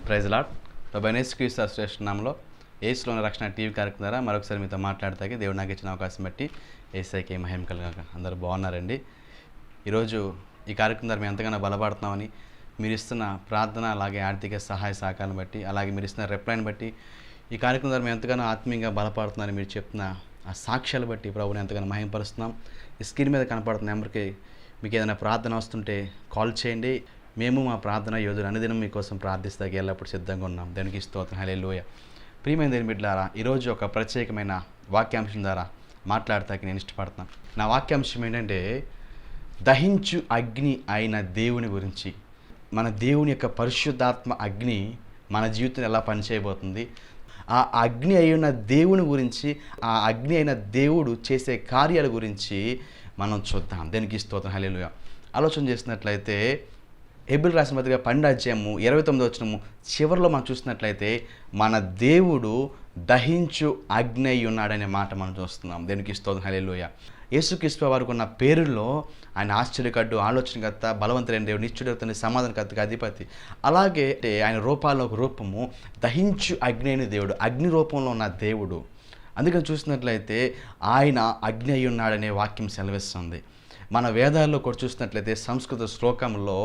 Praise lot యేసుక్రీస్తు శ్రేష్ఠ నామములో యేసులోని రక్షణ టీవీ కార్యక్రమం ద్వారా మరొకసారి మీతో మాట్లాడతాకి దేవుడు నాకు ఇచ్చిన అవకాశం బట్టి యేసయ్యకి మహిమ కలుగాక. అందరూ బాగున్నారండి. ఈరోజు ఈ కార్యక్రమం ద్వారా మేము ఎంతగానో బలపడుతున్నామని, మీరు ఇస్తున్న ప్రార్థన, అలాగే ఆర్థిక సహాయ సహకారాన్ని బట్టి, అలాగే మీరు ఇస్తున్న రిప్లైని బట్టి ఈ కార్యక్రమం ద్వారా మేము ఎంతగానో ఆత్మీయంగా బలపడుతున్నారని మీరు చెప్తున్న ఆ సాక్ష్యాలు బట్టి ప్రభువుని ఎంతగానో మహిమపరుస్తున్నాం. ఈ స్క్రీన్ మీద కనపడుతున్న నెంబర్కి మీకు ఏదైనా ప్రార్థన వస్తుంటే కాల్ చేయండి. మేము మా ప్రార్థన యోధులు అనుదినం మీకోసం ప్రార్థిస్తాకి ఎల్లప్పుడు సిద్ధంగా ఉన్నాం. దానికి స్తోత్రం. హల్లెలూయా. ప్రియమైన దేవుని బిడ్డలారా, ఈరోజు ఒక ప్రత్యేకమైన వాక్యాంశం ద్వారా మాట్లాడతాకి నేను ఇష్టపడుతున్నాను. నా వాక్యాంశం ఏంటంటే, దహించు అగ్ని అయిన దేవుని గురించి. మన దేవుని యొక్క పరిశుద్ధాత్మ అగ్ని మన జీవితంలో ఎలా పనిచేయబోతుంది, ఆ అగ్ని అయిన దేవుని గురించి, ఆ అగ్ని అయిన దేవుడు చేసే కార్యాల గురించి మనం చూద్దాం. దానికి స్తోత్రం. హల్లెలూయా. ఆలోచన చేసినట్లయితే హెబ్రీయులకు రాసిన పత్రిక 12వ అధ్యాయము 29వ వచనము చివరిలో మనం చూసినట్లయితే, మన దేవుడు దహించు అగ్ని అయి ఉన్నాడనే మాట మనం చూస్తున్నాం. దేనికి స్తోత్రం. హల్లెలూయా. యేసుక్రీస్తు వారికి ఉన్న పేరుల్లో ఆయన ఆశ్చర్యకర్త, ఆలోచనకర్త, బలవంతుడైన దేవుడు, నిత్యుడైన సమాధానకర్తకి అధిపతి. అలాగే ఆయన రూపాల్లో ఒక రూపము దహించు అగ్ని అయిన దేవుడు, అగ్ని రూపంలో ఉన్న దేవుడు. అందుకని చూసినట్లయితే ఆయన అగ్ని అయి ఉన్నాడనే వాక్యం సెలవిస్తుంది. మన వేదాల్లో కూడా చూసినట్లయితే సంస్కృత శ్లోకంలో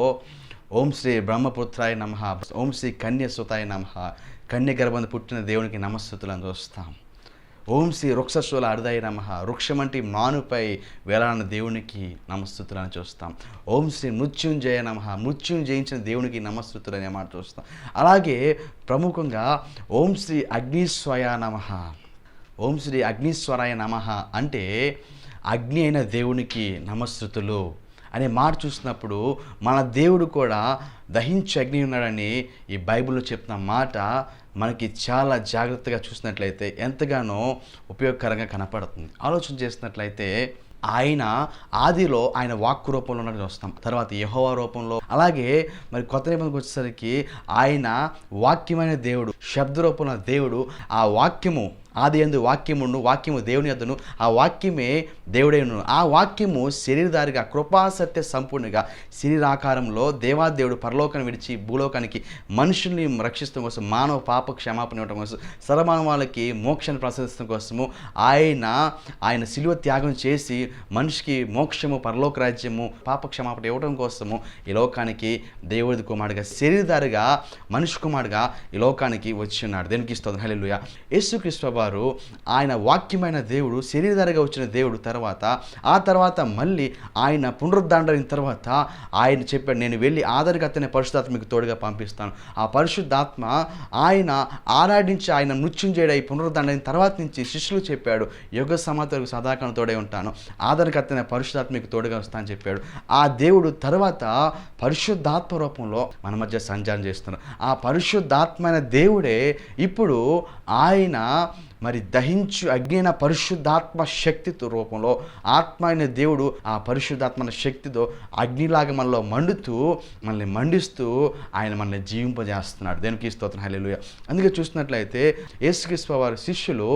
ఓం శ్రీ బ్రహ్మపుత్రాయ నమః, ఓం శ్రీ కన్యసుతాయ నమః, కన్య గర్భంలో పుట్టిన దేవునికి నమస్సుతులను చూస్తాం. ఓం శ్రీ వృక్షశూల అర్ధాయ నమః, వృక్షమంటి మానుపై వేలాడిన దేవునికి నమస్సుతులను చూస్తాం. ఓం శ్రీ మృత్యుంజయ నమః, మృత్యుం జయించిన దేవునికి నమస్సుతులు అనే మాట చూస్తాం. అలాగే ప్రముఖంగా ఓం శ్రీ అగ్నిస్వయ నమః, ఓం శ్రీ అగ్నిస్వరాయ నమః అంటే అగ్ని అయిన దేవునికి నమస్సుతులు అనే మాట చూసినప్పుడు మన దేవుడు కూడా దహించి అగ్ని ఉన్నాడని ఈ బైబిల్లో చెప్తున్న మాట మనకి చాలా జాగ్రత్తగా చూసినట్లయితే ఎంతగానో ఉపయోగకరంగా కనపడుతుంది. ఆలోచన చేసినట్లయితే ఆయన ఆదిలో ఆయన వాక్కు రూపంలో ఉన్నట్టు చూస్తాం. తర్వాత యెహోవా రూపంలో, అలాగే మరి కొత్త నిబంధనకు వచ్చేసరికి ఆయన వాక్యమైన దేవుడు, శబ్ద రూపంలో దేవుడు. ఆ వాక్యము ఆది యందు వాక్యమును, వాక్యము దేవుని యొద్దను, ఆ వాక్యమే దేవుడైను. ఆ వాక్యము శరీరధారిగా, కృపాసత్య సంపూర్ణంగా శరీరాకారంలో దేవాదేవుడు పరలోకాన్ని విడిచి భూలోకానికి మనుషుల్ని రక్షించడం కోసం, మానవ పాప క్షమాపణ ఇవ్వడం కోసం, సర్వమానవాళికి మోక్షాన్ని ప్రసాదించడం కోసము ఆయన శిలువ త్యాగం చేసి మనిషికి మోక్షము, పరలోక రాజ్యము, పాప క్షమాపణ ఇవ్వడం కోసము ఈ లోకానికి దేవుడి కుమారుడిగా, శరీరధారిగా, మనిషి కుమారుడిగా ఈ లోకానికి వచ్చి ఉన్నాడు. దేనికి స్తోత్రం. హల్లెలూయా. యేసుక్రీస్తు వారు ఆయన వాక్యమైన దేవుడు, శరీరధారిగా వచ్చిన దేవుడు. ఆ తర్వాత మళ్ళీ ఆయన పునరుద్ధరణ తర్వాత ఆయన చెప్పాడు, నేను వెళ్ళి ఆదరణకర్తనే పరిశుద్ధాత్మ మీకు తోడుగా పంపిస్తాను. ఆ పరిశుద్ధాత్మ ఆయన ఆరాధించి ఆయన మృత్యుంజయుడై పునరుద్ధరణ తర్వాత నుంచి శిష్యులు చెప్పాడు, యుగ సమాధులకు సదాకాలం తోడై ఉంటాను, ఆదరణకర్తనే పరిశుద్ధాత్మ మీకు తోడుగా వస్తానని చెప్పాడు. ఆ దేవుడు తర్వాత పరిశుద్ధాత్మ రూపంలో మన మధ్య సంచారం చేస్తున్నాడు. ఆ పరిశుద్ధాత్మైన దేవుడే ఇప్పుడు ఆయన మరి దహించు అగ్ని పరిశుద్ధాత్మ శక్తితో రూపంలో, ఆత్మ అయిన దేవుడు ఆ పరిశుద్ధాత్మ శక్తితో అగ్నిలాగా మనలో మనల్ని మండిస్తూ ఆయన మనల్ని జీవింపజేస్తున్నాడు. దేనికి స్తోత్రం. హల్లెలూయా. అందుకే చూసినట్లయితే యేసుక్రీస్తు వారి శిష్యులు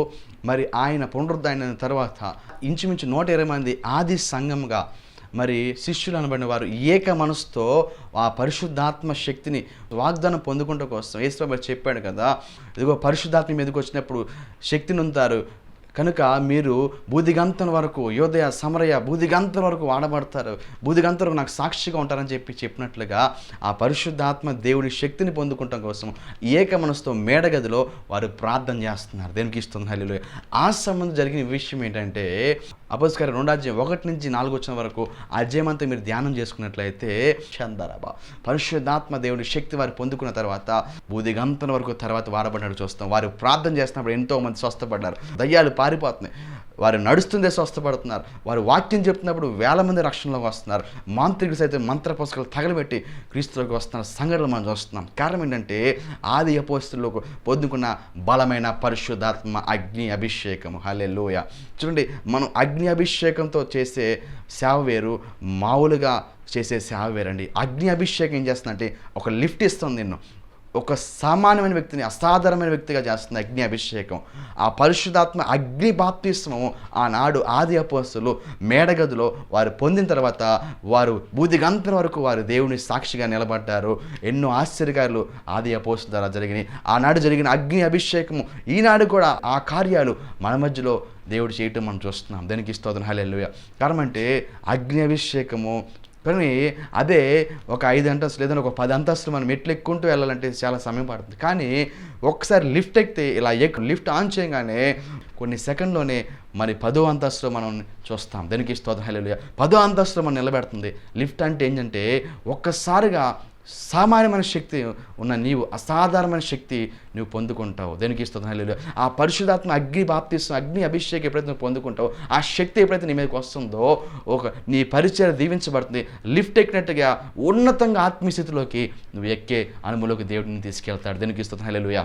మరి ఆయన పునరుద్ధరణ తర్వాత ఇంచుమించు 120 మంది ఆది సంఘంగా మరి శిష్యులు అనబడిన వారు ఏక మనసుతో ఆ పరిశుద్ధాత్మ శక్తిని వాగ్దానం పొందుకుంట కోసం యేసు ప్రభు చెప్పాడు కదా, ఇదిగో పరిశుద్ధాత్మ మీదకి వచ్చినప్పుడు శక్తిని పొందుతారు కనుక మీరు బూదిగంతం వరకు, యోదయ సమరయ బూదిగంతం వరకు వాడబడతారు, బూదిగంతం వరకు నాకు సాక్షిగా ఉంటారని చెప్పినట్లుగా ఆ పరిశుద్ధాత్మ దేవుని శక్తిని పొందుకుంటాం కోసం ఏక మనసుతో మేడగదిలో వారు ప్రార్థన చేస్తున్నారు. దేనికి ఇస్తుంది. హల్లెలూయా. ఆ సంబంధం జరిగిన విషయం ఏంటంటే, అపోస్తలుల కార్యం 2వ అధ్యాయం 1 నుంచి 4 వచనం వరకు అధ్యాయం అంతా మీరు ధ్యానం చేసుకున్నట్లయితే పరిశుద్ధాత్మ దేవుని శక్తి వారు పొందుకున్న తర్వాత బూదిగంతం వరకు తర్వాత వాడబడినట్టు చూస్తాం. వారు ప్రార్థన చేస్తున్నప్పుడు ఎంతో మంది స్వస్థపడ్డారు, దయ్యాలు పారిపోతున్నాయి, వారు నడుస్తుందే స్వస్థపడుతున్నారు, వారు వాక్యం చెప్తున్నప్పుడు వేల మంది రక్షణలోకి వస్తున్నారు, మాంత్రికులు సైతం మంత్ర పుస్తకాలు తగలబెట్టి క్రీస్తులోకి వస్తున్న సంఘటనలు మనం చూస్తున్నాం. కారణం ఏంటంటే ఆది అపోస్తలులకు పొందుకున్న బలమైన పరిశుద్ధాత్మ అగ్ని అభిషేకము. హల్లెలూయా. చూడండి, మనం అగ్ని అభిషేకంతో చేసే సేవ వేరు, మామూలుగా చేసే సేవ వేరండి. అగ్ని అభిషేకం ఏం చేస్తుందంటే ఒక లిఫ్ట్ ఇస్తుంది నిన్ను. ఒక సామాన్యమైన వ్యక్తిని అసాధారణమైన వ్యక్తిగా చేస్తుంది అగ్ని అభిషేకం. ఆ పరిశుద్ధాత్మ అగ్ని బాప్తిస్మము ఆనాడు ఆది అపోస్తలులు మేడగదిలో వారు పొందిన తర్వాత వారు బూదిగంతం వరకు వారు దేవుని సాక్షిగా నిలబడ్డారు. ఎన్నో ఆశ్చర్యకార్యాలు ఆది అపోస్తలుల ద్వారా జరిగినాయి. ఆనాడు జరిగిన అగ్ని అభిషేకము ఈనాడు కూడా ఆ కార్యాలు మన మధ్యలో దేవుడు చేయటం మనం చూస్తున్నాం. దానికి స్తోత్రం, హల్లెలూయా. కారణం అంటే అగ్ని అభిషేకము. కానీ అదే ఒక 5 అంతస్తులు లేదంటే ఒక 10 అంతస్తులు మనం మెట్లు ఎక్కుంటూ వెళ్ళాలంటే చాలా సమయం పడుతుంది. కానీ ఒక్కసారి లిఫ్ట్ ఎక్కితే ఇలా లిఫ్ట్ ఆన్ చేయగానే కొన్ని సెకండ్లోనే మరి 10వ అంతస్తులో మనం చూస్తాం. దానికి స్తోత్రం, హల్లెలూయా. 10వ అంతస్తులో మనం నిలబెడుతుంది. లిఫ్ట్ అంటే ఏంటంటే ఒక్కసారిగా సామాన్యమైన శక్తి ఉన్న నీవు అసాధారణమైన శక్తి నువ్వు పొందుకుంటావు. దేనికి స్తోత్రం, హల్లెలూయా. ఆ పరిశుద్ధాత్మ అగ్ని బాప్తిస్మం అగ్ని అభిషేకం ఎప్పుడైతే నువ్వు పొందుకుంటావో ఆ శక్తి ఎప్పుడైతే నీ మీదకి వస్తుందో నీ పరిచయం దీవించబడుతుంది. లిఫ్ట్ ఎక్కినట్టుగా ఉన్నతంగా ఆత్మీయ స్థితిలోకి నువ్వు ఎక్కే అనుభవంలోకి దేవుడిని తీసుకెళ్తాడు. దేనికి స్తోత్రం, హల్లెలూయా.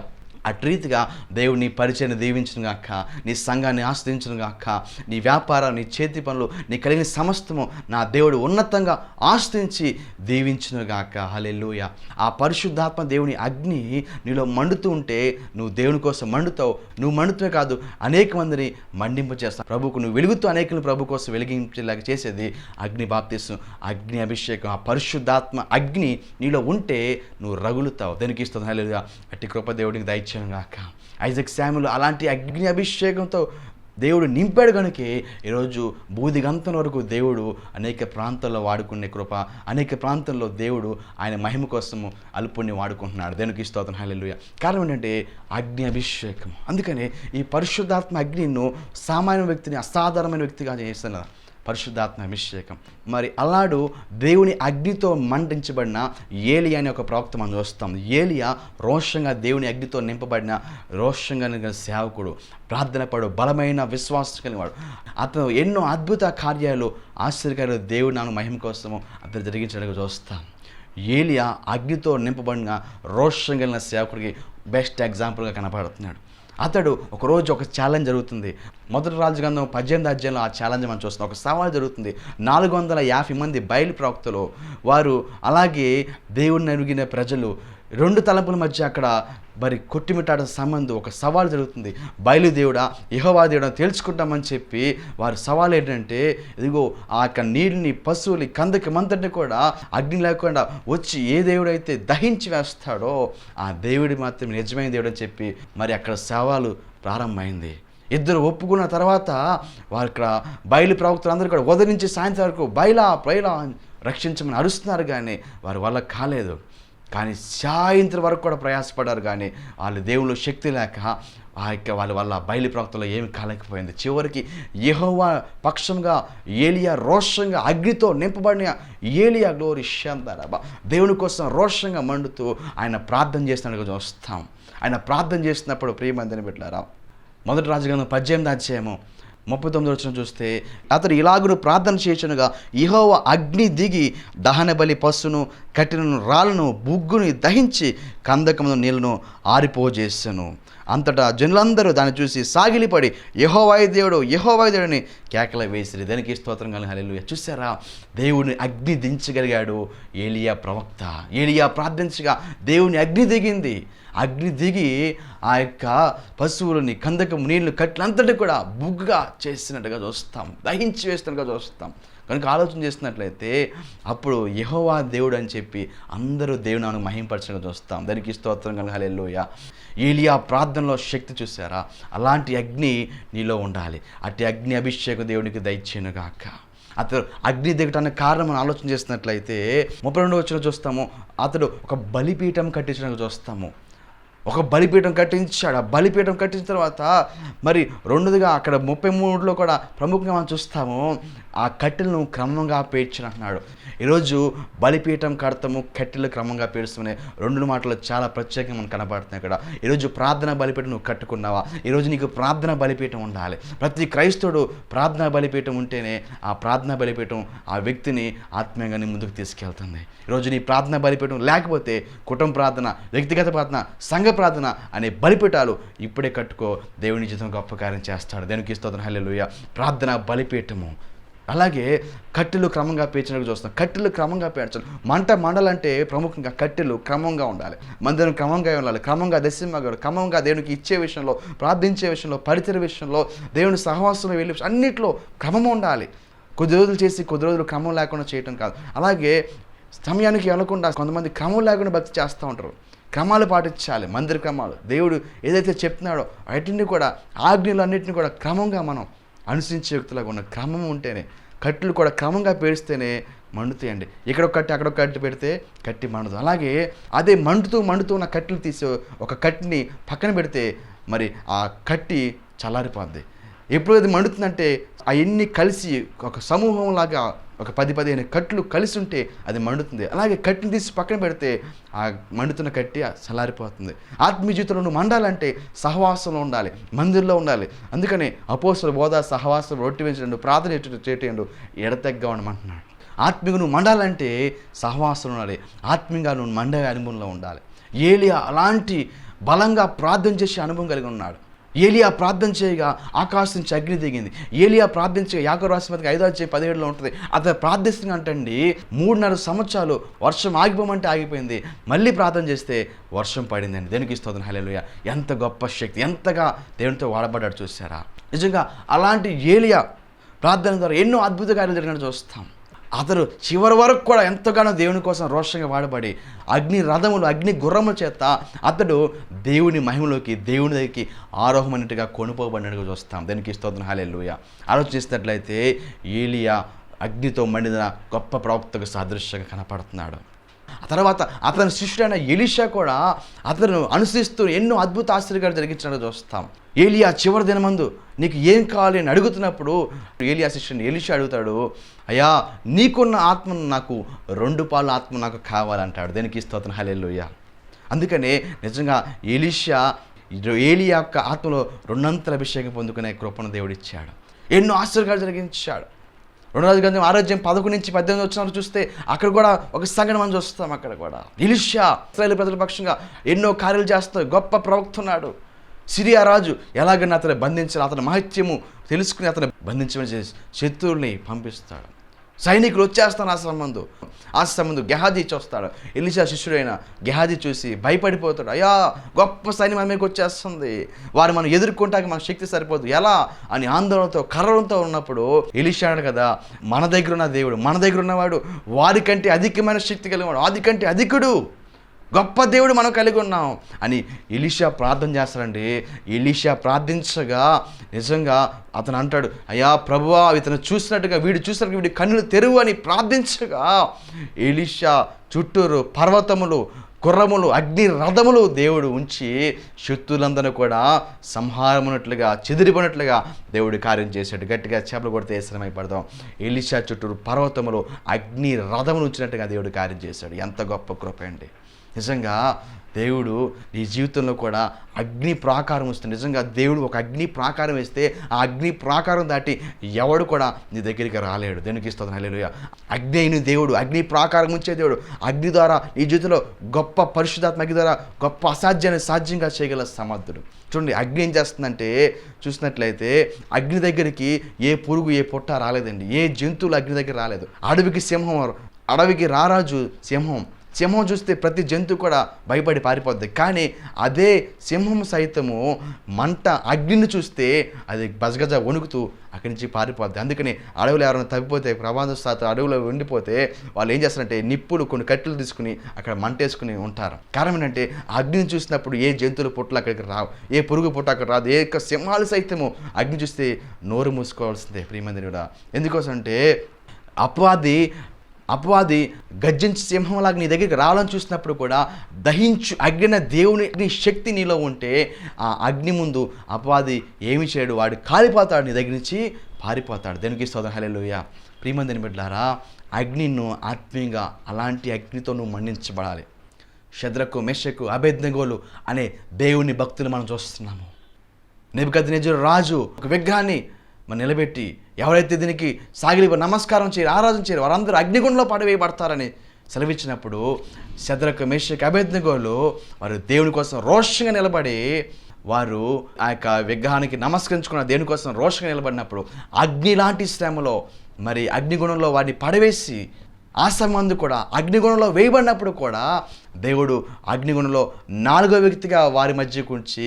అటు రీతిగా దేవుడు నీ పరిచయాన్ని దీవించును గాక, నీ సంఘాన్ని ఆస్వాదించును గాక, నీ వ్యాపారం, నీ చేతి పనులు, నీ కలిగిన సమస్తము నా దేవుడు ఉన్నతంగా ఆస్వాదించి దీవించును గాక. హల్లెలూయా. ఆ పరిశుద్ధాత్మ దేవుని అగ్ని నీలో మండుతూ ఉంటే నువ్వు దేవుని కోసం మండుతావు. నువ్వు మండుతూనే కాదు, అనేక మందిని మండింపు చేస్తావు. ప్రభుకు నువ్వు వెలుగుతూ అనేకులను ప్రభు కోసం వెలిగించేలాగా చేసేది అగ్ని బాప్తిస్మం అగ్ని అభిషేకం. ఆ పరిశుద్ధాత్మ అగ్ని నీలో ఉంటే నువ్వు రగులుతావు. దానికి ఇస్తుంది. హల్లెలూయా. అట్టి కృప దేవుడికి దయచేయను గాక. ఐజాక్ శామ్యూల్ అలాంటి అగ్ని అభిషేకంతో దేవుడు నింపాడు కనుక ఈరోజు బూదిగంతం వరకు దేవుడు అనేక ప్రాంతాల్లో వాడుకునే కృప, అనేక ప్రాంతాల్లో దేవుడు ఆయన మహిమ కోసము అల్పుణ్ణి వాడుకుంటున్నాడు. దేవునికి స్తోత్రం, హల్లెలూయా. కారణం ఏంటంటే అగ్ని అభిషేకం. అందుకనే ఈ పరిశుద్ధాత్మ అగ్నిను సామాన్య వ్యక్తిని అసాధారణమైన వ్యక్తిగా చేస్తున్నారు. పరిశుద్ధాత్మ అభిషేకం. మరి అలాడు దేవుని అగ్నితో మండించబడిన ఏలియా అనే ఒక ప్రవక్త మనం చూస్తాం. ఏలియా రోషంగా దేవుని అగ్నితో నింపబడిన రోషంగా సేవకుడు, ప్రార్థన పడు, బలమైన విశ్వాసం కలిగినవాడు. అతను ఎన్నో అద్భుత కార్యాలు, ఆశ్చర్యకార్యాలు దేవుడు నాను మహిమ కోసము అతను జరిగించడానికి చూస్తాం. ఏలియా అగ్నితో నింపబడిన రోషం కలిగిన సేవకుడికి బెస్ట్ ఎగ్జాంపుల్గా కనపడుతున్నాడు. అతడు ఒకరోజు ఒక ఛాలెంజ్ జరుగుతుంది. మొదటి రాజుగ్రంథం 18వ అధ్యాయంలో ఆ ఛాలెంజ్ మనం చూస్తున్నాం. ఒక సవాల్ జరుగుతుంది. 450 మంది బయలు ప్రవక్తలు వారు, అలాగే దేవుడిని ఎరిగిన ప్రజలు, 2 తలంపుల మధ్య అక్కడ మరి కొట్టిమిట్టాడ సంబంధం ఒక సవాల్ జరుగుతుంది. బయలుదేవుడా యెహోవా దేవుడా తేల్చుకుంటామని చెప్పి వారి సవాల్ ఏంటంటే, ఇదిగో ఆ యొక్క నీళ్ళని, పశువుని, కందకి మంతటిని కూడా అగ్ని లేకుండా వచ్చి ఏ దేవుడైతే దహించి వేస్తాడో ఆ దేవుడి మాత్రం నిజమైన దేవుడు అని చెప్పి మరి అక్కడ సవాలు ప్రారంభమైంది. ఇద్దరు ఒప్పుకున్న తర్వాత వారు ఇక్కడ బయలు ప్రవక్తలు అందరూ కూడా ఉదయం నుంచి సాయంత్రం వరకు బయలా రక్షించమని అరుస్తున్నారు, కానీ వారి వల్ల కాలేదు. కానీ సాయంత్రం వరకు కూడా ప్రయాసపడ్డారు, కానీ వాళ్ళు దేవుళ్ళు శక్తి లేక ఆ యొక్క వాళ్ళ వల్ల బయలు ప్రవక్తలో ఏమి కాలేకపోయింది. చివరికి యెహోవా పక్షంగా ఏలియా రోషంగా అగ్నితో నింపబడిన ఏలియా గ్లోరీ శాంతారాబా దేవుని కోసం రోషంగా మండుతూ ఆయన ప్రార్థన చేస్తున్నట్టుగా చూస్తాం. ఆయన ప్రార్థన చేస్తున్నప్పుడు ప్రియమందిని పెట్టారా, మొదటి రాజుగ్రంథం 18వ అధ్యాయము 39వ వచనం చూస్తే, అతడు ఇలాగును ప్రార్థన చేయుచునగా యెహోవా అగ్ని దిగి దహన బలి పశును, కట్టెలను, రాళ్ళను, బుగ్గుని దహించి కందకమును నీళ్లను ఆరిపోజేసెను. అంతటా జనులందరూ దాన్ని చూసి సాగిలిపడి యెహోవా దేవుడని కేకలు వేసిరి. దానికి స్తోత్రం కలిగి హల్లెలూయా. చూసారా, దేవుని అగ్ని దించగలిగాడు ఏలియా ప్రవక్త. ఏలియా ప్రార్థించగా దేవుని అగ్ని దిగింది. అగ్ని దిగి ఆ యొక్క పశువులని, కందకం, నీళ్లు, కట్లంతటి కూడా బుగ్గుగా చేసినట్టుగా చూస్తాం, దహించి వేస్తున్నట్టుగా చూస్తాం. కనుక ఆలోచన చేస్తున్నట్లయితే అప్పుడు యెహోవా దేవుడు అని చెప్పి అందరూ దేవుని మహింపరచగా చూస్తాం. దానికి స్తోత్రం కలిగి హల్లెలూయా. ఏలియా ప్రార్థనలో శక్తి చూసారా, అలాంటి అగ్ని నీలో ఉండాలి. అట్టి అగ్ని అభిషేకం దేవునికి దయచేయునుగాక. అతడు అగ్ని దిగటానికి కారణం మనం ఆలోచన చేస్తున్నట్లయితే 32వ వచనం చూస్తాము. అతడు ఒక బలిపీఠం కట్టించడానికి చూస్తాము. ఒక బలిపీఠం కట్టించాడు. ఆ బలిపీఠం కట్టించిన తర్వాత మరి రెండోదిగా అక్కడ 33లో కూడా ప్రముఖంగా మనం చూస్తాము, ఆ కట్టెలను క్రమంగా పేర్చినట్టున్నాడు. ఈరోజు బలిపీఠం కడతాము, కట్టెలు క్రమంగా పేరుస్తామనే 2 మాటలు చాలా ప్రత్యేకంగా మనకు కనబడుతున్నాయి. ఇక్కడ ఈరోజు ప్రార్థన బలిపీఠం నువ్వు కట్టుకున్నావా? ఈరోజు నీకు ప్రార్థన బలిపీఠం ఉండాలి. ప్రతి క్రైస్తవుడు ప్రార్థన బలిపీఠం ఉంటేనే ఆ ప్రార్థన బలిపీఠం ఆ వ్యక్తిని ఆత్మీయంగా ముందుకు తీసుకెళ్తుంది. ఈరోజు నీ ప్రార్థన బలిపీఠం లేకపోతే కుటుంబ ప్రార్థన, వ్యక్తిగత ప్రార్థన, సంఘ ప్రార్థన అనే బలిపీఠాలు ఇప్పుడే కట్టుకో. దేవుని జీవితం గొప్ప కార్యం చేస్తాడు. దేవునికి స్తోత్రం హల్లెలూయా. ప్రార్థన బలిపీఠము అలాగే కట్టెలు క్రమంగా పేర్చినట్టు చూస్తాం. కట్టెలు క్రమంగా పేర్చాలి. మంట మండాలంటే ప్రముఖంగా కట్టెలు క్రమంగా ఉండాలి, మందిరం క్రమంగా ఉండాలి, క్రమంగా దశమగా క్రమంగా దేవునికి ఇచ్చే విషయంలో, ప్రార్థించే విషయంలో, పరిచయ విషయంలో, దేవుని సహవాసంలో వెళ్ళే అన్నింటిలో క్రమం ఉండాలి. కొద్ది రోజులు చేసి కొద్ది రోజులు క్రమం లేకుండా చేయటం కాదు. అలాగే సమయానికి వెళ్ళకుండా కొంతమంది క్రమం లేకుండా భక్తి చేస్తూ ఉంటారు. క్రమాలు పాటించాలి, మందిర క్రమాలు. దేవుడు ఏదైతే చెప్తున్నాడో వాటిని కూడా, ఆజ్ఞలు అన్నింటినీ కూడా క్రమంగా మనం అనుసరించే వ్యక్తులాగా ఉన్న క్రమం ఉంటేనే, కట్టెలు కూడా క్రమంగా పేరిస్తేనే మండుతాయండి. ఇక్కడొక కట్టి అక్కడొక కట్టి పెడితే కట్టి మండదు. అలాగే అదే మండుతూ ఉన్న కట్టెలు తీసి ఒక కట్టిని పక్కన పెడితే మరి ఆ కట్టి చల్లారిపోద్ది. ఎప్పుడు అది మండుతుందంటే అవన్నీ కలిసి ఒక సమూహంలాగా ఒక 10-15 కట్లు కలిసి ఉంటే అది మండుతుంది. అలాగే కట్టిని తీసి పక్కన పెడితే ఆ మండుతున్న కట్టి చల్లారిపోతుంది. ఆత్మీయ జీవితంలో నువ్వు మండాలంటే సహవాసంలో ఉండాలి, మందిరంలో ఉండాలి. అందుకని అపోస్తలుల బోధ, సహవాసం, రొట్టె వేయించడం, ప్రార్థన చేయటం ఎడతెగ్గా ఉండమంటున్నాడు. ఆత్మీయంగా నువ్వు మండాలంటే సహవాసంలో ఉండాలి, ఆత్మీయంగా నువ్వు మండే అనుభవంలో ఉండాలి. ఏలియా అలాంటి బలంగా ప్రార్థన చేసే అనుభవం కలిగి ఉన్నాడు. ఏలియా ప్రార్థన చేయగా ఆకాశం నుంచి అగ్ని దిగింది. ఏలియా ప్రార్థన చేయగా యాకోబు రాసిన పత్రిక 5:17 ఉంటుంది. అతను ప్రార్థిస్తున్నా అంటండి 3.5 సంవత్సరాలు వర్షం ఆగిపోమంటే ఆగిపోయింది. మళ్ళీ ప్రార్థన చేస్తే వర్షం పడిందండి. దేనికి స్తోత్రం, హల్లెలూయా. ఎంత గొప్ప శక్తి, ఎంతగా దేవునితో వాడబడ్డాడు చూసారా. నిజంగా అలాంటి ఏలియా ప్రార్థన ద్వారా ఎన్నో అద్భుత కార్యాలు జరిగినట్టు చూస్తాం. అతడు చివరి వరకు కూడా ఎంతగానో దేవుని కోసం రోషంగా వాడబడి అగ్ని రథములు, అగ్ని గుర్రముల చేత అతడు దేవుని మహిమలోకి, దేవుని దగ్గరికి ఆరోహమైనట్టుగా కొనుపోబడినట్టుగా చూస్తాం. దానికి స్తోత్రం, హల్లెలూయా. ఆలోచిస్తున్నట్లయితే ఏలియా అగ్నితో మండిన గొప్ప ప్రవక్తకు సాదృశ్యంగా కనపడుతున్నాడు. ఆ తర్వాత అతని శిష్యుడైన ఎలీషా కూడా అతను అనుసరిస్తూ ఎన్నో అద్భుత ఆశ్చర్యాలు జరిగించినట్టు చూస్తాం. ఏలియా చివరి దినమందు నీకు ఏం కావాలి అని అడుగుతున్నప్పుడు ఏలియా శిష్యుని ఎలీషా అడుగుతాడు, అయ్యా నీకున్న ఆత్మను నాకు 2 పాలు ఆత్మ నాకు కావాలంటాడు. దేనికి స్తోత్రం, హల్లెలూయా. అందుకనే నిజంగా ఏలియా యొక్క ఆత్మలో 2 అంతల అభిషేకం పొందుకునే కృపను దేవుడిచ్చాడు. ఎన్నో ఆశ్చర్యాలు జరిగించాడు. 2వ రాజుల 6:18-18 చూస్తే అక్కడ కూడా ఒక సంఘటన మనం చూస్తాం. అక్కడ కూడా ఎలీషా ఇశ్రాయేలు ప్రజల పక్షంగా ఎన్నో కార్యాలు చేస్తూ గొప్ప ప్రవక్త ఉన్నాడు. సిరియా రాజు ఎలాగైనా అతను బంధించాలి, అతని మహత్యము తెలుసుకుని అతను బంధించమని చేసి శత్రువుల్ని పంపిస్తాడు. సైనికులు వచ్చేస్తాను ఆ సంబంధు గెహాజీ చూస్తాడు. ఎలీషా శిష్యుడైన గెహాజీ చూసి భయపడిపోతాడు. అయ్యా గొప్ప సైన్యం మనకి వచ్చేస్తుంది, వారు మనం ఎదుర్కొంటానికి మన శక్తి సరిపోదు, ఎలా అని ఆందోళనతో కర్రలతో ఉన్నప్పుడు ఎలీషా అన్నాడు కదా, మన దగ్గర ఉన్న దేవుడు, మన దగ్గర ఉన్నవాడు వారికంటే అధికమైన శక్తి కలిగినవాడు, వారికంటే అధికుడు, గొప్ప దేవుడు మనం కలిగి ఉన్నాం అని ఎలీషా ప్రార్థన చేస్తాడండి. ఎలీషా ప్రార్థించగా నిజంగా అతను అంటాడు, అయ్యా ప్రభువా ఇతను చూసినట్టుగా వీడు చూసినట్టుగా వీడి కన్నులు తెరువు అని ప్రార్థించగా ఎలీషా చుట్టూరు పర్వతములు, గుర్రములు, అగ్ని రథములు దేవుడు ఉంచి శత్రులందరూ కూడా సంహారమునట్లుగా, చెదిరిపోయినట్లుగా దేవుడు కార్యం చేశాడు. గట్టిగా చేపలు కొడితే శ్రమైపడదాం. ఎలీషా చుట్టూరు పర్వతములు, అగ్ని రథములు ఉంచినట్టుగా దేవుడు కార్యం చేశాడు. ఎంత గొప్ప కృప అండి. నిజంగా దేవుడు నీ జీవితంలో కూడా అగ్ని ప్రాకారం వస్తుంది. నిజంగా దేవుడు ఒక అగ్ని ప్రాకారం వేస్తే ఆ అగ్ని ప్రాకారం దాటి ఎవడు కూడా నీ దగ్గరికి రాలేడు. దేనికి స్తోత్రం, హల్లెలూయా. అగ్ని అయిన దేవుడు, అగ్ని ప్రాకారం ఉంచే దేవుడు, అగ్ని ద్వారా నీ జీవితంలో గొప్ప పరిశుద్ధాత్మ అగ్ని ద్వారా గొప్ప అసాధ్యాన్ని సాధ్యంగా చేయగల సమర్థుడు. చూడండి అగ్ని ఏం చేస్తుందంటే, చూసినట్లయితే అగ్ని దగ్గరికి ఏ పురుగు, ఏ పొట్ట రాలేదండి, ఏ జంతువులు అగ్ని దగ్గర రాలేదు. అడవికి రారాజు సింహం చూస్తే ప్రతి జంతువు కూడా భయపడి పారిపోద్ది. కానీ అదే సింహం సైతము మంట అగ్నిని చూస్తే అది గజగజ వణుకుతూ అక్కడి నుంచి పారిపోద్ది. అందుకని అడవులు ఎవరైనా తప్పిపోతే, ప్రమాదవశాత్తు అడవులో ఉండిపోతే వాళ్ళు ఏం చేస్తారంటే నిప్పులు, కొన్ని కట్టెలు తీసుకుని అక్కడ మంట వేసుకుని ఉంటారు. కారణం ఏంటంటే అగ్నిని చూసినప్పుడు ఏ జంతువుల పుట్టలు అక్కడికి రావు, ఏ పురుగు పుట్ట అక్కడ రాదు, ఏ యొక్క సింహాలు సైతము అగ్ని చూస్తే నోరు మూసుకోవాల్సిందే ప్రియమందిరుడా. ఎందుకోసం అంటే అపవాది గర్జించి సింహంలాగా నీ దగ్గరికి రావాలని చూసినప్పుడు కూడా దహించు అగ్నిన దేవుని శక్తి నీలో ఉంటే ఆ అగ్ని ముందు అపవాది ఏమి చేయడు, వాడు కాలిపోతాడు, నీ దగ్గర నుంచి పారిపోతాడు. దేనికి స్తోత్రం, హల్లెలూయా. ప్రియమందిని బిడ్డలారా, అగ్నిను ఆత్మీయంగా అలాంటి అగ్నితో నువ్వు మండించబడాలి. షద్రకు, మెషకు, అబేద్నెగోలు అనే దేవుని భక్తులు మనం చూస్తున్నాము. నెబుకద్నెజరు రాజు ఒక విగ్రహాన్ని మనం నిలబెట్టి ఎవరైతే దీనికి సాగిలి నమస్కారం చేయరు, ఆరాధన చేయరు, వారందరూ అగ్నిగుండంలో పడవేయబడతారని సెలవిచ్చినప్పుడు షద్రకు, మెషకు, అబేద్నెగోలు వారు దేవుని కోసం రోషంగా నిలబడి వారు ఆ యొక్క విగ్రహానికి నమస్కరించుకున్న దేవుని కోసం రోషంగా నిలబడినప్పుడు అగ్ని లాంటి శ్రమలో మరి అగ్నిగుణంలో వాడిని పడవేసి ఆసమందు కూడా అగ్నిగుణంలో వేయబడినప్పుడు కూడా దేవుడు అగ్నిగుణంలో 4వ వ్యక్తిగా వారి మధ్యకు ఉంచి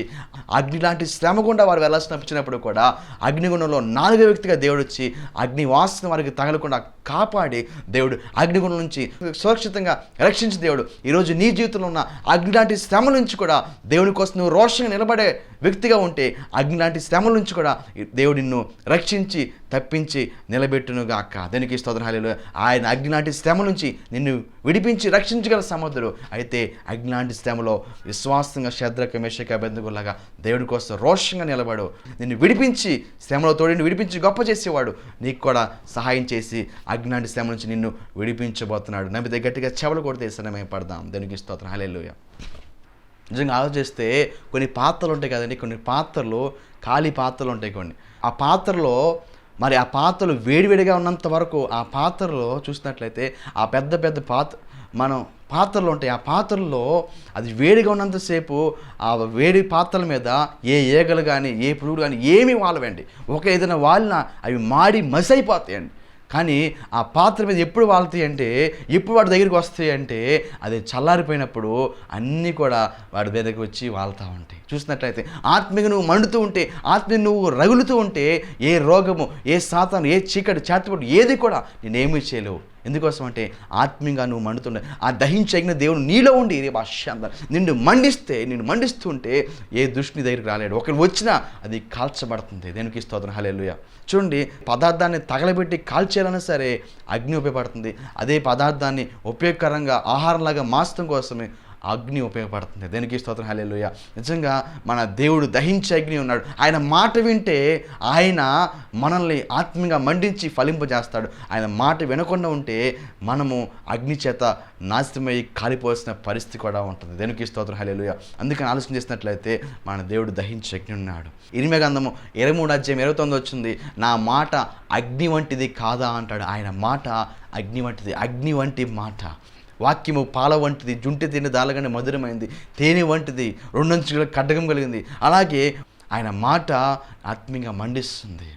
అగ్ని లాంటి శ్రమ గుండా వారు వెళ్ళాల్సినప్పుడు కూడా అగ్నిగుణంలో 4వ వ్యక్తిగా దేవుడు వచ్చి అగ్ని వాసన వారికి తగలకుండా కాపాడి దేవుడు అగ్నిగుణం నుంచి సురక్షితంగా రక్షించి దేవుడు ఈరోజు నీ జీవితంలో ఉన్న అగ్ని లాంటి శ్రమ నుంచి కూడా దేవుని కోసం నువ్వు రోషంగా నిలబడే వ్యక్తిగా ఉంటే అగ్ని లాంటి శ్రమల నుంచి కూడా దేవుడు నిన్ను రక్షించి తప్పించి నిలబెట్టునుగాక. దానికి స్తోత్రం హల్లెలూయా. ఆయన అగ్ని లాంటి శ్రమ నుంచి నిన్ను విడిపించి రక్షించగల సమర్థుడు. అయితే అగ్ని లాంటి శ్రమలో విశ్వాసంగా శద్రక మేషక అబేద్నెగోలాగా దేవుడి కోసం రోషంగా నిలబడు. నిన్ను విడిపించి శ్రమలో తోడిని విడిపించి గొప్ప చేసేవాడు నీకు కూడా సహాయం చేసి అగ్ని లాంటి శ్రమ నుంచి నిన్ను విడిపించబోతున్నాడు. నమ్మితే గట్టిగా చెవులు కొడితే సమయం పడదాం. దానికి స్తోత్రం హల్లెలూయా. నిజంగా ఆలోచిస్తే కొన్ని పాత్రలు ఉంటాయి కదండి, కొన్ని పాత్రలు ఖాళీ పాత్రలు ఉంటాయి కొన్ని. ఆ పాత్రలో మరి ఆ పాత్రలు వేడివేడిగా ఉన్నంత వరకు ఆ పాత్రలో చూసినట్లయితే ఆ పెద్ద పెద్ద పాత్రలు ఉంటాయి. ఆ పాత్రల్లో అది వేడిగా ఉన్నంతసేపు ఆ వేడి పాత్రల మీద ఏ ఈగలు కానీ ఏ పురుగులు కానీ ఏమీ వాలవండి. ఏదైనా వాలినా అవి మాడి మసి అయిపోతాయండి. కానీ ఆ పాత్ర మీద ఎప్పుడు వాళ్తాయి అంటే, ఎప్పుడు వాడి దగ్గరికి వస్తాయి అంటే అది చల్లారిపోయినప్పుడు అన్నీ కూడా వాడి దగ్గరికి వచ్చి వాళ్తూ ఉంటాయి. చూసినట్లయితే ఆత్మీయంగా నువ్వు మండుతూ ఉంటే, ఆత్మీయంగా నువ్వు రగులుతూ ఉంటే ఏ రోగము, ఏ సాతాను, ఏ చీకటి, చేతపడు ఏది కూడా నేనేమీ చేయలేవు. ఎందుకోసం అంటే ఆత్మీయంగా నువ్వు మండుతుండే ఆ దహించగిన దేవుడు నీలో ఉండి నిన్ను మండిస్తూ ఉంటే ఏ దృష్టి దగ్గరికి రాలేడు. ఒకరు వచ్చినా అది కాల్చబడుతుంది. దేనికి స్తోత్రం హల్లెలూయా. చూడండి, పదార్థాన్ని తగలబెట్టి కాల్చేయాలన్నా సరే అగ్ని ఉపయోగపడుతుంది. అదే పదార్థాన్ని ఉపయోగకరంగా ఆహారంలాగా మార్చడం కోసమే అగ్ని ఉపయోగపడుతుంది. దేనికి స్తోత్రం హల్లెలూయా. నిజంగా మన దేవుడు దహించే అగ్ని ఉన్నాడు. ఆయన మాట వింటే ఆయన మనల్ని ఆత్మీయంగా మండించి ఫలింపజేస్తాడు. ఆయన మాట వినకుండా ఉంటే మనము అగ్ని చేత నాశనమై కాలిపోవాల్సిన పరిస్థితి కూడా ఉంటుంది. దేనికి స్తోత్రం హల్లెలూయా. అందుకని ఆలోచన చేసినట్లయితే మన దేవుడు దహించే అగ్ని ఉన్నాడు. ఇర్మీయా గ్రంథము 23:29 వచ్చింది. నా మాట అగ్ని వంటిది కాదా అంటాడు. ఆయన మాట అగ్ని వంటిది, అగ్ని వంటి మాట. వాక్యము పాల వంటిది, జుంటి తిని దాలగానే మధురమైంది, తేనె వంటిది, 2 అంచుల ఖడ్గం కలిగింది. అలాగే ఆయన మాట ఆత్మీయంగా మండిస్తుంది.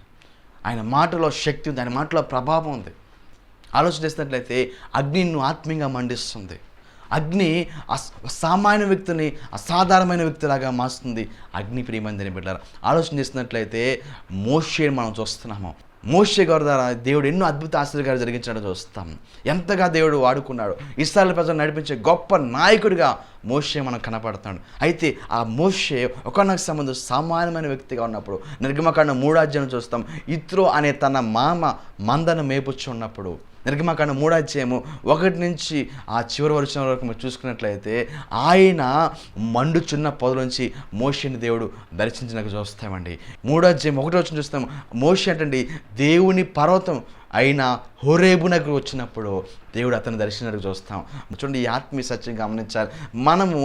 ఆయన మాటలో శక్తి ఉంది, ఆయన మాటలో ప్రభావం ఉంది. ఆలోచన చేసినట్లయితే అగ్ని నిన్ను ఆత్మీయంగా మండిస్తుంది. అగ్ని సామాన్య వ్యక్తిని అసాధారణమైన వ్యక్తిలాగా మారుస్తుంది. అగ్ని ప్రియమందిని బిడ్డలారా, ఆలోచన చేసినట్లయితే మోషేని మనం చూస్తున్నాము. మోషే గారి ద్వారా దేవుడు ఎన్నో అద్భుత ఆశ్చర్యాలు జరిగించడం చూస్తాం. ఎంతగా దేవుడు వాడుకున్నాడు. ఇశ్రాయేలు ప్రజలను నడిపించే గొప్ప నాయకుడిగా మోషే మనకు కనపడుతున్నాడు. అయితే ఆ మోషే ఒకనొక సంబంధం సామాన్యమైన వ్యక్తిగా ఉన్నప్పుడు నిర్గమకాండం 3 చూస్తాం. ఇత్రో అనే తన మామ మందను మేపుచ్చున్నప్పుడు నిర్గమకాండం 3 నుంచి ఆ చివరి వచనం వరకు మనం చూసుకున్నట్లయితే ఆయన మండుచున్న పొదలోంచి మోషేని దేవుడు దర్శించినట్టు చూస్తామండి. 3:1 చూస్తాం. మోషే అంటే దేవుని పర్వతం అయిన హోరేబునకు వచ్చినప్పుడు దేవుడు అతను దర్శనానికి చూస్తాం. చూడండి, ఈ ఆత్మీయ సత్యం గమనించాలి. మనము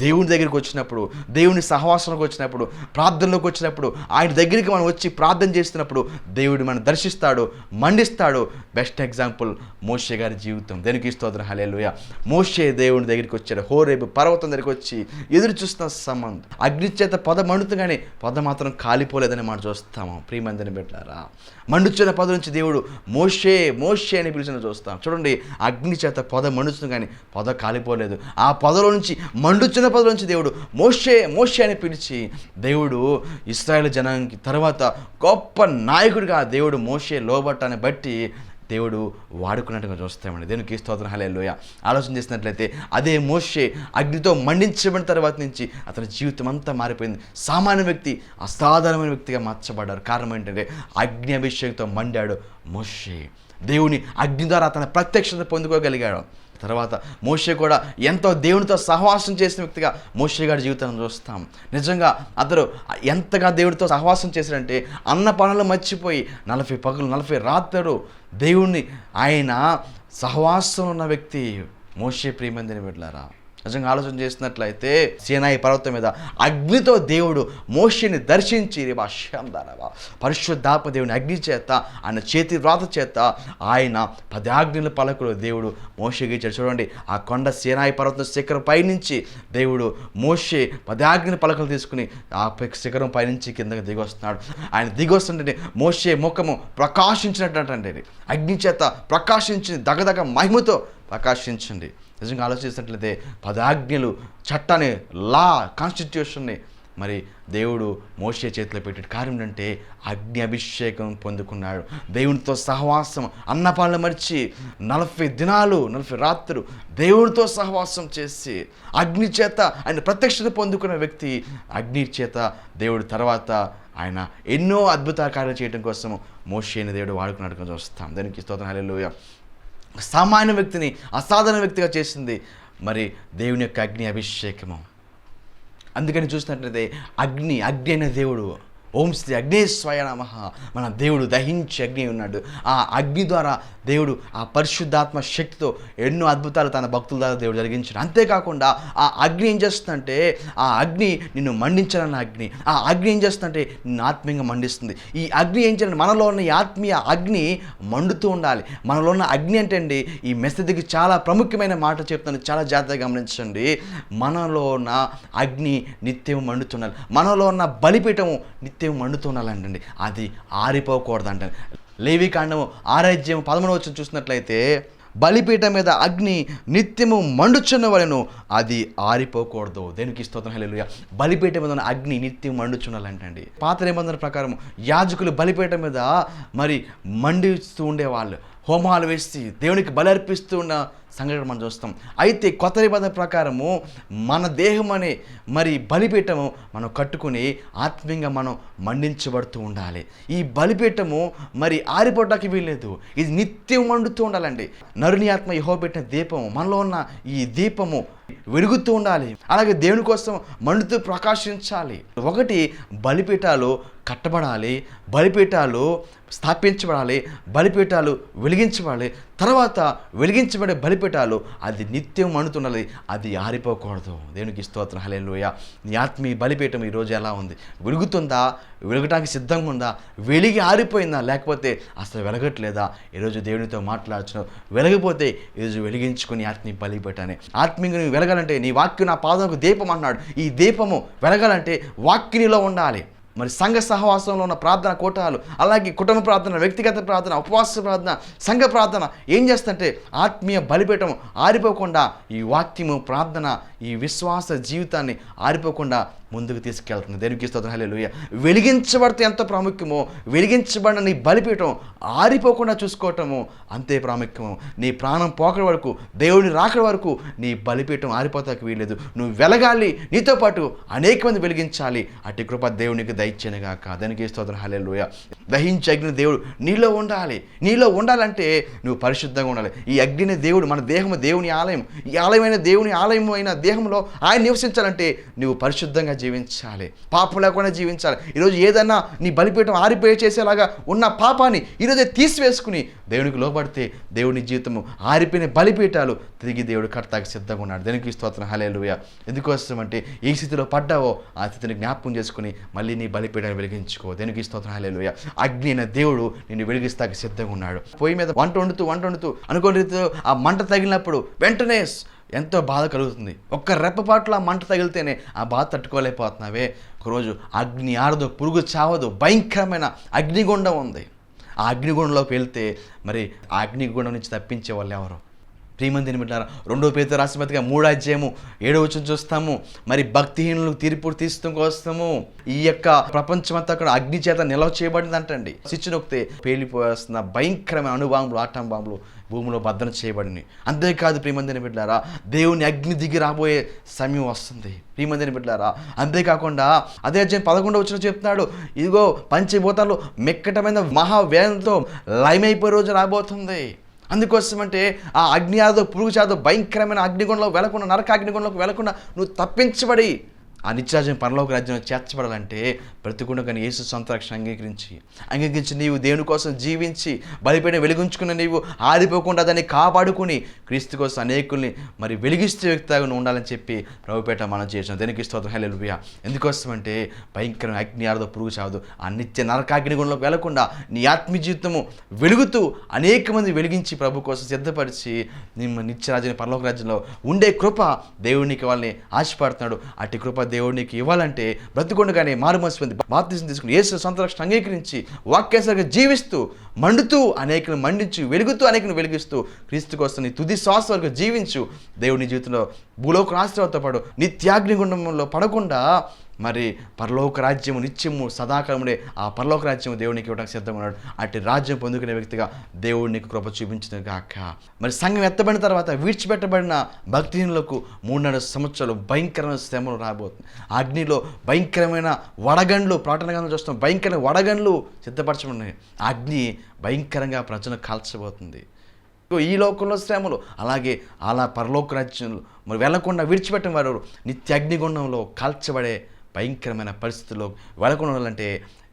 దేవుని దగ్గరికి వచ్చినప్పుడు, దేవుని సహవాసంలోకి వచ్చినప్పుడు, ప్రార్థనలోకి వచ్చినప్పుడు, ఆయన దగ్గరికి మనం వచ్చి ప్రార్థన చేస్తున్నప్పుడు దేవుడు మనం దర్శిస్తాడు, మండిస్తాడు. బెస్ట్ ఎగ్జాంపుల్ మోషే గారి జీవితం. దేనికి స్తోత్రం హల్లెలూయా. మోషే దేవుని దగ్గరికి వచ్చాడు. హోరేబు పర్వతం దగ్గరికి వచ్చి ఎదురు చూస్తున్న సంబంధం. అగ్ని చేత పొద మండుతుందని పొద మాత్రం కాలిపోలేదని మనం చూస్తాము. ప్రియమందిని బిడ్డలారా, మండుచున్న పొద నుంచి దేవుడు మోషే మోషే అని పిలిచిన చూస్తాం. చూడండి, అగ్ని చేత పొద మండుతుంది కానీ పొద కాలిపోలేదు. ఆ పొదలో నుంచి, మండుచున్న పొదలో నుంచి దేవుడు మోషే మోషే అని పిలిచి దేవుడు ఇశ్రాయేలు జనానికి తర్వాత గొప్ప నాయకుడిగా దేవుడు మోషే లోబట్టాన్ని బట్టి దేవుడు వాడుకున్నట్టుగా చూస్తామండి. దేవునికి స్తోత్రం హల్లెలూయా. ఆలోచన చేసినట్లయితే అదే మోషే అగ్నితో మండించబడిన తర్వాత నుంచి అతని జీవితం అంతా మారిపోయింది. సామాన్య వ్యక్తి అసాధారణమైన వ్యక్తిగా మార్చబడ్డారు. కారణం ఏంటంటే అగ్ని అభిషేకంతో మండాడు మోషే. దేవుని అగ్ని ద్వారా అతని ప్రత్యక్షత పొందుకోగలిగాడు. తర్వాత మోషే కూడా ఎంతో దేవునితో సహవాసం చేసిన వ్యక్తిగా మోషే గారి జీవితాన్ని చూస్తాం. నిజంగా అతడు ఎంతగా దేవుడితో సహవాసం చేశాడంటే అన్న పనులు మర్చిపోయి 40 పగలు 40 రాత్రులు దేవుణ్ణి ఆయన సహవాసం ఉన్న వ్యక్తి మోషే. ప్రియమందిని బిడ్డలారా, నిజంగా ఆలోచన చేసినట్లయితే సీనాయి పర్వతం మీద అగ్నితో దేవుడు మోషేని దర్శించి పరిశుద్ధాత్మ దేవుని అగ్ని చేత ఆయన చేతి వ్రాత చేత ఆయన 10 ఆజ్ఞల పలకలు దేవుడు మోషేకి ఇచ్చాడు. చూడండి, ఆ కొండ సీనాయి పర్వతం శిఖరం పైనుంచి దేవుడు మోషే 10 ఆజ్ఞల పలకలు తీసుకుని ఆ శిఖరం పైనుంచి కిందకి దిగి వస్తున్నాడు. ఆయన దిగి వస్తుంటే మోషే ముఖము ప్రకాశించినట్టు అగ్ని చేత ప్రకాశించింది, దగదగ మహిమతో ప్రకాశించండి. నిజంగా ఆలోచిస్తున్నట్లయితే 10 ఆజ్ఞలు చట్టాన్ని, లా, కాన్స్టిట్యూషన్ని మరి దేవుడు మోషే చేతిలో పెట్టే కార్యం అంటే అగ్ని అభిషేకం పొందుకున్నాడు. దేవునితో సహవాసం, అన్నపాలను మరిచి 40 దినాలు 40 రాత్రులు దేవునితో సహవాసం చేసి అగ్ని చేత ఆయన ప్రత్యక్షత పొందుకున్న వ్యక్తి. అగ్ని చేత దేవుడు తర్వాత ఆయన ఎన్నో అద్భుత కార్యాలు చేయడం కోసం మోషేని దేవుడు వాడుకున్నట్టుగా చూస్తాం. దానికి స్తోత్రం, హల్లెలూయా. సామాన్య వ్యక్తిని అసాధారణ వ్యక్తిగా చేసింది మరి దేవుని యొక్క అగ్ని అభిషేకము. అందుకని చూసినట్లయితే అగ్ని అయిన దేవుడు, ఓం శ్రీ అగ్నేశ్వరాయ నమః, మన దేవుడు దహించి అగ్ని ఉన్నాడు. ఆ అగ్ని ద్వారా దేవుడు ఆ పరిశుద్ధాత్మ శక్తితో ఎన్నో అద్భుతాలు తన భక్తుల ద్వారా దేవుడు జరిగించాడు. అంతేకాకుండా ఆ అగ్ని ఏం చేస్తుందంటే, ఆ అగ్ని నిన్ను మండించాలన్న అగ్ని, ఆ అగ్ని ఏం చేస్తుందంటే నిన్ను ఆత్మీయంగా మండిస్తుంది. ఈ అగ్ని ఏం చేయాలి, మనలో ఉన్న ఈ ఆత్మీయ అగ్ని మండుతూ ఉండాలి. మనలో ఉన్న అగ్ని అంటే అండి, ఈ మెసేజ్కి చాలా ప్రాముఖ్యమైన మాట చెప్తాను, చాలా జాగ్రత్తగా గమనించండి. మనలో ఉన్న అగ్ని నిత్యం మండుతుండాలి. మనలో ఉన్న బలిపీఠము నిత్యం మండుతుండాలంటండి, అది ఆరిపోకూడదంట. లేవికాండము 6:13 చూసినట్లయితే, బలిపీఠం మీద అగ్ని నిత్యము మండుచున్న వలెను, అది ఆరిపోకూడదు. దేనికి స్తోత్రం, హల్లెలూయా. బలిపీఠం మీద అగ్ని నిత్యం మండుచున్నాలంటండి. పాత నిబంధన ప్రకారం యాజకులు బలిపీఠం మీద మరి మండిస్తూ ఉండేవాళ్ళు, హోమాలు వేసి దేవునికి బలి అర్పిస్తూ ఉన్న సంఘటన మనం చూస్తాం. అయితే కొత్త నిబంధన ప్రకారము మన దేహం అనే మరి బలిపీఠము మనం కట్టుకుని ఆత్మీయంగా మనం మండించబడుతూ ఉండాలి. ఈ బలిపీఠము మరి ఆరిపోవటానికి వీల్లేదు, ఇది నిత్యం మండుతూ ఉండాలండి. నరుని ఆత్మ యెహోవా పెట్టిన దీపము, మనలో ఉన్న ఈ దీపము వెలుగుతూ ఉండాలి. అలాగే దేవుని కోసం మండుతూ ప్రకాశించాలి. ఒకటి, బలిపీఠాలు కట్టబడాలి, బలిపీఠాలు స్థాపించబడాలి, బలిపీఠాలు వెలిగించబడాలి. తర్వాత వెలిగించబడే బలిపీఠాలు అది నిత్యం మండుతుండాలి, అది ఆరిపోకూడదు. దేవునికి స్తోత్రం, హల్లెలూయా. నీ ఆత్మీయ బలిపీఠం ఈరోజు ఎలా ఉంది? వెలుగుతుందా? వెలగటానికి సిద్ధంగా ఉందా? వెలిగి ఆరిపోయిందా? లేకపోతే అసలు వెలగట్లేదా? ఈరోజు దేవునితో మాట్లాడుతున్నావు. వెలగపోతే ఈరోజు వెలిగించుకుని ఆత్మీయ బలిపీఠాన్ని. ఆత్మీయంగా నువ్వు వెలగాలంటే నీ వాక్యం నా పాదముకు దీపం అన్నాడు. ఈ దీపము వెలగాలంటే వాక్యనిలో ఉండాలి. మరి సంఘ సహవాసంలో ఉన్న ప్రార్థన కోటాలు, అలాగే కుటుంబ ప్రార్థన, వ్యక్తిగత ప్రార్థన, ఉపవాస ప్రార్థన, సంఘ ప్రార్థన ఏం చేస్తుంటే ఆత్మీయ బలిపీఠం ఆరిపోకుండా ఈ వాక్యము, ప్రార్థన, ఈ విశ్వాస జీవితాన్ని ఆరిపోకుండా ముందుకు తీసుకెళ్తుంది. దేవునికి స్తోత్రం, హల్లెలూయా. వెలిగించబడితే ఎంత ప్రాముఖ్యమో, వెలిగించబడిన నీ బలిపీఠం ఆరిపోకుండా చూసుకోవటము అంతే ప్రాముఖ్యము. నీ ప్రాణం పోకడ వరకు, దేవుని రాకడ వరకు నీ బలిపీఠం ఆరిపోతానికి వీల్లేదు. నువ్వు వెలగాలి, నీతో పాటు అనేక మంది వెలిగించాలి. అట్టి కృప దేవునికి దయచేయనుగాక. దానికి స్తోత్రం, హల్లెలూయా. దహించే అగ్ని దేవుడు నీలో ఉండాలి. నీలో ఉండాలంటే నువ్వు పరిశుద్ధంగా ఉండాలి. ఈ అగ్నిని దేవుడు, మన దేహము దేవుని ఆలయం, ఈ ఆలయమైన దేవుని ఆలయం అయిన దేహంలో ఆయన నివసించాలంటే నువ్వు పరిశుద్ధంగా జీవించాలి, పాపం లేకుండా జీవించాలి. ఈరోజు ఏదన్నా నీ బలిపీఠం ఆరిపోయి చేసేలాగా ఉన్న పాపాన్ని ఈరోజే తీసివేసుకుని దేవునికి లోబడితే దేవుని జీవితము ఆరిపోయిన బలిపీఠాలు తిరిగి దేవుడు కర్తకి సిద్ధంగా ఉన్నాడు. దేవునికి స్తోత్రం, హల్లెలూయా. ఎందుకోసం అంటే ఏ స్థితిలో పడ్డావో ఆ స్థితిని జ్ఞాపకం చేసుకుని మళ్ళీ నీ బలిపీఠాన్ని వెలిగించుకో. దేవునికి స్తోత్రం, హల్లెలూయా. అగ్ని అయిన దేవుడు నిన్ను వెలిగిస్తాకి సిద్ధంగా ఉన్నాడు. పొయ్యి మీద వంట వండుతూ అనుకోని రీతిలో ఆ మంట తగిలినప్పుడు వెంటనే ఎంతో బాధ కలుగుతుంది. ఒక్క రెప్పపాటులో ఆ మంట తగిలితేనే ఆ బాధ తట్టుకోలేకపోతున్నావే. ఒకరోజు అగ్ని ఆరదు, పురుగు చావదు, భయంకరమైన అగ్నిగుండం ఉంది. ఆ అగ్నిగుండంలోకి వెళ్తే మరి ఆ అగ్నిగుండం నుంచి తప్పించే వాళ్ళు ఎవరు? ప్రియమందిని బిడ్డలారా, 2 పేతురు రాసిన పత్రిక 3:7 చూస్తాము. మరి భక్తిహీనులకు తీర్పు తీర్చడం కోసము ఈ యొక్క ప్రపంచమంతా కూడా అగ్ని చేత నిల్వ చేయబడింది అంటండి. స్విచ్ నొక్కితే పేలిపోయేస్తున్న భయంకరమైన అణుబాంబులు, ఆటం బాంబులు భూమిలో భద్రం చేయబడింది. అంతేకాదు ప్రియమందిని బిడ్డలారా, దేవుని అగ్ని దిగి రాబోయే సమయం వస్తుంది ప్రియమందిని బిడ్డలారా. అంతేకాకుండా అదే అధ్యాయం 11 చెప్తున్నాడు, ఇదిగో పంచభూతాలు మిక్కటమైన మహావేదంతో లయమైపోయే రోజు రాబోతుంది. అందుకోసమంటే ఆ అగ్ని ఆదో, పురుగు చాదో, భయంకరమైన అగ్నిగుండంలో వెళ్లకుండా, నరక అగ్నిగుండంలోకి వెళ్లకుండా నువ్వు తప్పించబడి ఆ నిత్యరాజ్యం పరలోక రాజ్యంలో చేర్చబడాలంటే బ్రతికుండా కానీ యేసు సొంత రక్షణ అంగీకరించి నీవు దేవుని కోసం జీవించి బలిపీఠం వెలిగించుకున్న నీవు ఆరిపోకుండా దాన్ని కాపాడుకుని క్రీస్తు కోసం అనేకుల్ని మరి వెలిగిస్తే వ్యక్తిగా ఉండాలని చెప్పి ప్రభుపేట మనం చేసాం. దేనికి స్తోత్రం, హల్లెలూయా. ఎందుకోసమంటే భయంకరమైన అగ్ని ఆరదో పురుగు చావదు. ఆ నిత్య నరకాగ్నిగుండంలోకి వెళ్లకుండా నీ ఆత్మీయ జీవితము వెలుగుతూ అనేక మంది వెలిగించి ప్రభు కోసం సిద్ధపరిచి నిత్యరాజ్యం పరలోక రాజ్యంలో ఉండే కృప దేవునికి వాళ్ళని ఆశపడుతున్నాడు. అట్టి కృప దేవునికి ఇవ్వాలంటే బ్రతికొండగానే మారుమనసు పొంది బాప్తిసం తీసుకుని యేసు సొంత రక్షణ అంగీకరించి వాక్యానుసారంగా జీవిస్తూ మండుతూ అనేకులను మండించు, వెలుగుతూ అనేకులను వెలిగిస్తూ క్రీస్తు కోసం నీ తుది శ్వాస వరకు జీవించు. దేవుని జీవితంలో భూలోక ఆశ్రయంతో పాటు నిత్యాగ్నిగుండంలో పడకుండా మరి పరలోక రాజ్యము నిత్యము సదాకాలముడే ఆ పరలోక రాజ్యము దేవునికి ఇవ్వడానికి సిద్ధంగా ఉన్నాడు. అట్టి రాజ్యం పొందుకునే వ్యక్తిగా దేవునికి కృప చూపించిన గాక. మరి సంఘం ఎత్తబడిన తర్వాత విడిచిపెట్టబడిన భక్తిహీనులకు 3.5 సంవత్సరాలు భయంకరమైన శ్రమలు రాబోతుంది. అగ్నిలో భయంకరమైన వడగండ్లు, ప్రకటన గ్రంథంలో చూస్తాం, భయంకరమైన వడగండ్లు సిద్ధపరచబడినాయి. అగ్ని భయంకరంగా ప్రజలను కాల్చబోతుంది. ఈ లోకంలో శ్రమలు, అలాగే అలా పరలోక రాజ్యంలో మరి వెళ్లకుండా విడిచిపెట్టిన వారు నిత్య అగ్నిగుండంలో కాల్చబడే భయంకరమైన పరిస్థితుల్లో వెళ్లకుండా ఉండాలంటే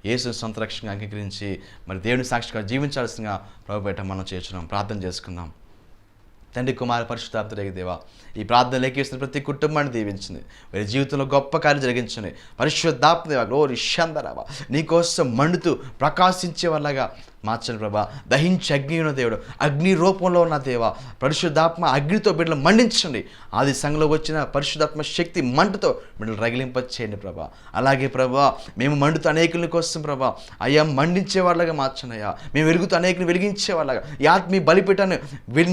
యేసు సొంత రక్షణగా అంగీకరించి మరి దేవుని సాక్షిగా జీవించాల్సిందిగా ప్రభుపేట మనం చేస్తున్నాం. ప్రార్థన చేసుకుందాం. తండ్రి, కుమార పరిశుద్ధాత్మక దేవా, ఈ ప్రార్థన లేఖిస్తున్న ప్రతి కుటుంబాన్ని దీవించింది. వారి జీవితంలో గొప్ప కార్యం జరిగించండి. పరిశుద్ధాత్మ దేవా, గ్లోరీ షందరావా, నీకోసం మండుతూ ప్రకాశించే వాళ్ళగా మార్చండి ప్రభా. దహించి అగ్ని ఉన్న దేవుడు, అగ్ని రూపంలో ఉన్న దేవా, పరిశుద్ధాత్మ అగ్నితో బిడ్డలు మండించండి. ఆది సంఘంలో వచ్చిన పరిశుద్ధాత్మ శక్తి మంటతో బిడ్డలు రగిలింపచేయండి ప్రభా. అలాగే ప్రభా, మేము మండుతూ అనేకుల కోసం ప్రభా అయ్యా మండించే వాళ్ళగా మార్చండి అయ్యా. మేము వెలుగుతూ అనేకులు వెలిగించే వాళ్ళగా, ఈ ఆత్మీయ బలిపీఠాన్ని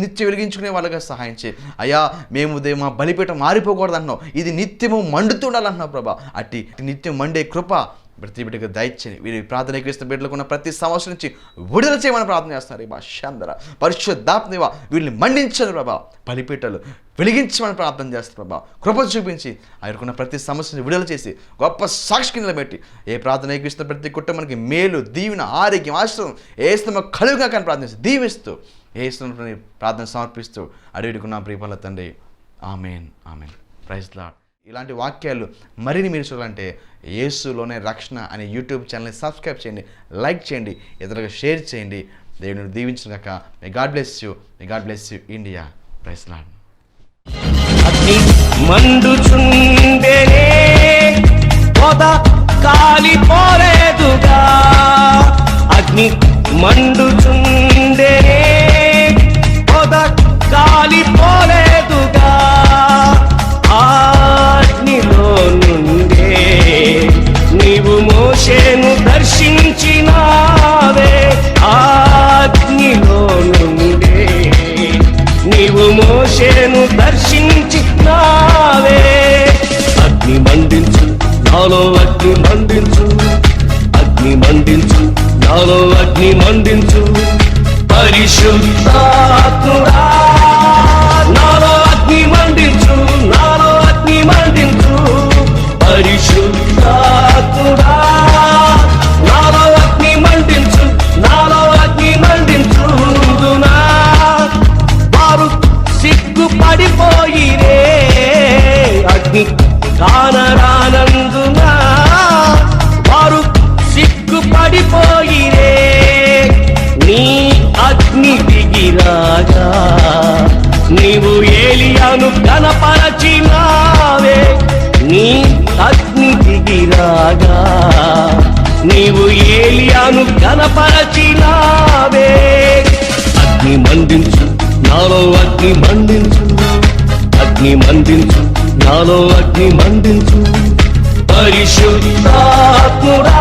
నిత్యం వెలిగించుకునే వాళ్ళగా సహాయం చేయి అయ్యా. మేము మా బలిపీఠం మారిపోకూడదు అంటున్నావు, ఇది నిత్యము మండుతుండాలంటున్నావు ప్రభా. అట్టి నిత్యం మండే కృప ప్రతి బిడ్డకు దయచేయండి. వీరి ప్రార్థన క్రీస్తు బిడ్డలకు ఉన్న ప్రతి సమస్య నుంచి విడుదల చేయమని ప్రార్థన చేస్తున్నారు. ఈ భాషందర పరిశుద్ధాత్మదేవా, వీళ్ళని మండించండి ప్రభా, బలిపీఠాలు వెలిగించమని ప్రార్థన చేస్తారు ప్రభా. కృప చూపించి ఆయనకున్న ప్రతి సమస్యని విడుదల చేసి గొప్ప సాక్షికి నిలబెట్టి ఏ ప్రార్థన క్రీస్తు ప్రతి కుటుంబానికి మేలు, దీవెన, ఆరోగ్యం, ఆశ్రయం ఏస్తున్న కలుగుగా కానీ ప్రార్థిస్తూ దీవిస్తూ ఏస్తున్న ప్రార్థన సమర్పిస్తూ అడిగిడుకున్న ప్రియపల్ల తండ్రి. Amen, amen. Praise Lord. ఇలాంటి వాక్యాలు మరిన్ని మీరు చూడాలంటే యేసులోనే రక్షణ అనే యూట్యూబ్ ఛానల్ని సబ్స్క్రైబ్ చేయండి, లైక్ చేయండి, ఇతరులకు షేర్ చేయండి. దేవుని దీవించిన కాక. May God bless you, may God bless you India. Praise Lord. అగ్ని మండుచుండెనే పొద కాలిపోలేదుగా, అగ్ని మండుచుండెనే పొద కాలిపోలేదుగా, అగ్నిలో నుండే నీవు మోషేను దర్శించినావే, అగ్నిలో నుండే నీవు మోషేను దర్శించినావే. అగ్ని మండించు నాలో, అగ్ని మండించు, అగ్ని మండించు నాలో, అగ్ని మండించు. పరిశుద్ధాత్ముడా నాలో అగ్ని మండించు, నాలో అగ్ని మండించు. పరిశుద్ధాత్ముడా నాలో అగ్ని మండించు, నాలో అగ్ని మండించుదునా. వారు సిగ్గుపడిపోయిరే అగ్ని కానరానందునా, వారు సిగ్గుపడిపోయిరే నీ అగ్ని దిగిరాగా. నీవు ఏలియాను కనపరచినావే, నీ అగ్ని దిగిరాగా. నీవు ఏలియాను కనపరచినావే. అగ్ని మండించు నాలో, అగ్ని మండించు, అగ్ని మండించు నాలో, అగ్ని మండించు. పరిశుద్ధాత్ముడా